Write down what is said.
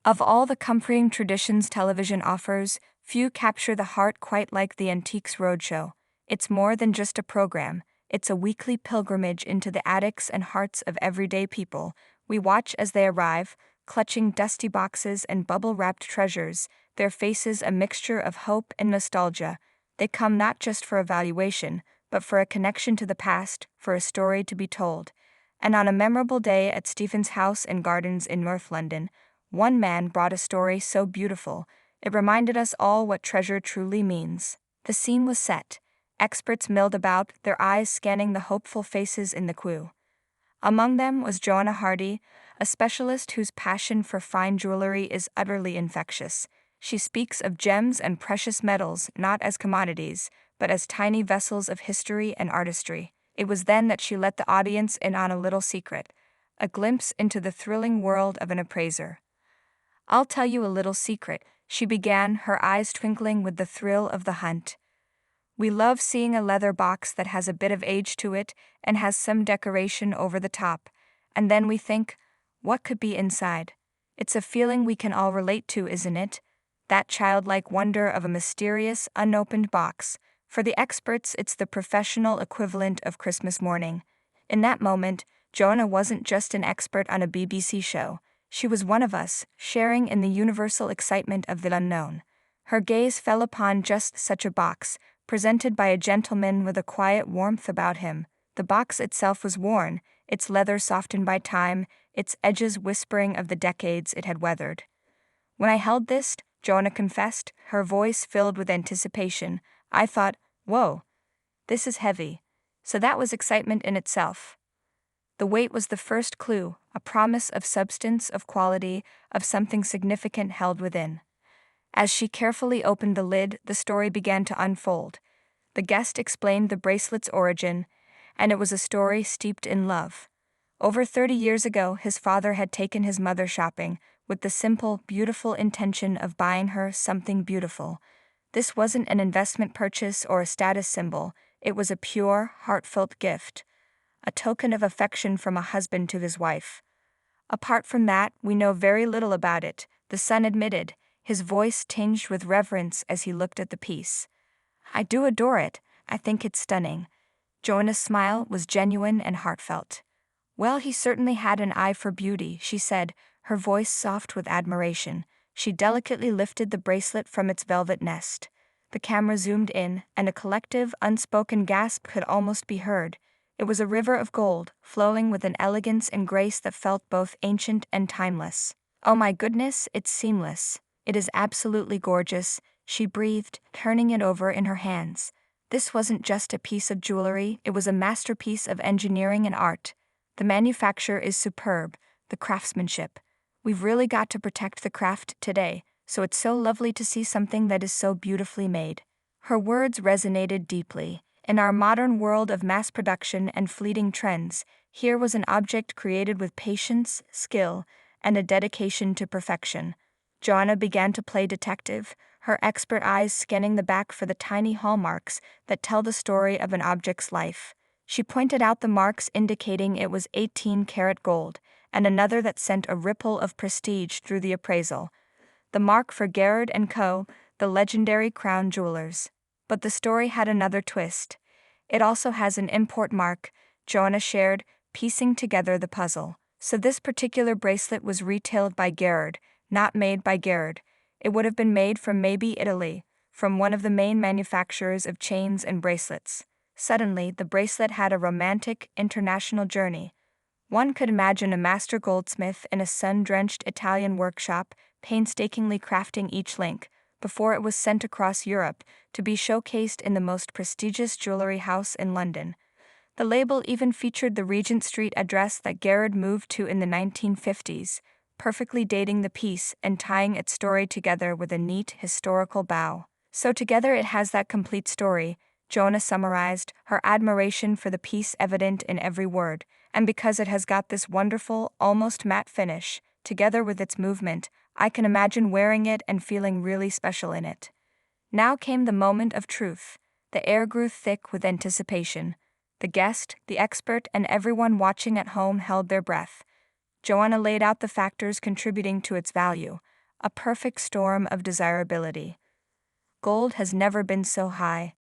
Of all the comforting traditions television offers, few capture the heart quite like the Antiques Roadshow. It's more than just a program, it's a weekly pilgrimage into the attics and hearts of everyday people. We watch as they arrive, clutching dusty boxes and bubble-wrapped treasures, their faces a mixture of hope and nostalgia. They come not just for a valuation, but for a connection to the past, for a story to be told. And on a memorable day at Stephen's House and Gardens in North London, one man brought a story so beautiful, it reminded us all what treasure truly means. The scene was set. Experts milled about, their eyes scanning the hopeful faces in the queue. Among them was Joanna Hardy, a specialist whose passion for fine jewelry is utterly infectious. She speaks of gems and precious metals not as commodities, but as tiny vessels of history and artistry. It was then that she let the audience in on a little secret, a glimpse into the thrilling world of an appraiser. "I'll tell you a little secret," she began, her eyes twinkling with the thrill of the hunt. "We love seeing a leather box that has a bit of age to it and has some decoration over the top, and then we think, what could be inside? It's a feeling we can all relate to, isn't it? That childlike wonder of a mysterious, unopened box. For the experts, it's the professional equivalent of Christmas morning." In that moment, Joanna wasn't just an expert on a BBC show. She was one of us, sharing in the universal excitement of the unknown. Her gaze fell upon just such a box, presented by a gentleman with a quiet warmth about him. The box itself was worn, its leather softened by time, its edges whispering of the decades it had weathered. "When I held this," Joanna confessed, her voice filled with anticipation, "I thought, whoa, this is heavy." So that was excitement in itself. The weight was the first clue, a promise of substance, of quality, of something significant held within. As she carefully opened the lid, the story began to unfold. The guest explained the bracelet's origin, and it was a story steeped in love. Over 30 years ago, his father had taken his mother shopping, with the simple, beautiful intention of buying her something beautiful. This wasn't an investment purchase or a status symbol, it was a pure, heartfelt gift. A token of affection from a husband to his wife. "Apart from that, we know very little about it," the son admitted, his voice tinged with reverence as he looked at the piece. "I do adore it, I think it's stunning." Joanna's smile was genuine and heartfelt. "Well, he certainly had an eye for beauty," she said, her voice soft with admiration. She delicately lifted the bracelet from its velvet nest. The camera zoomed in, and a collective, unspoken gasp could almost be heard. It was a river of gold, flowing with an elegance and grace that felt both ancient and timeless. "Oh my goodness, it's seamless. It is absolutely gorgeous," she breathed, turning it over in her hands. This wasn't just a piece of jewelry, it was a masterpiece of engineering and art. The manufacture is superb, the craftsmanship. We've really got to protect the craft today, so it's so lovely to see something that is so beautifully made. Her words resonated deeply. In our modern world of mass production and fleeting trends, here was an object created with patience, skill, and a dedication to perfection. Joanna began to play detective, her expert eyes scanning the back for the tiny hallmarks that tell the story of an object's life. She pointed out the marks indicating it was 18-karat gold, and another that sent a ripple of prestige through the appraisal. The mark for Garrard & Co., the legendary crown jewelers. But the story had another twist. It also has an import mark, Joanna shared, piecing together the puzzle. So this particular bracelet was retailed by Garrard, not made by Garrard. It would have been made from maybe Italy, from one of the main manufacturers of chains and bracelets. Suddenly, the bracelet had a romantic, international journey. One could imagine a master goldsmith in a sun-drenched Italian workshop, painstakingly crafting each link, before it was sent across Europe to be showcased in the most prestigious jewelry house in London. The label even featured the Regent Street address that Garrard moved to in the 1950s, perfectly dating the piece and tying its story together with a neat historical bow. "So together it has that complete story," Joanna summarized, her admiration for the piece evident in every word, "and because it has got this wonderful, almost matte finish, together with its movement, I can imagine wearing it and feeling really special in it." Now came the moment of truth. The air grew thick with anticipation. The guest, the expert, and everyone watching at home held their breath. Joanna laid out the factors contributing to its value. a perfect storm of desirability. Gold has never been so high,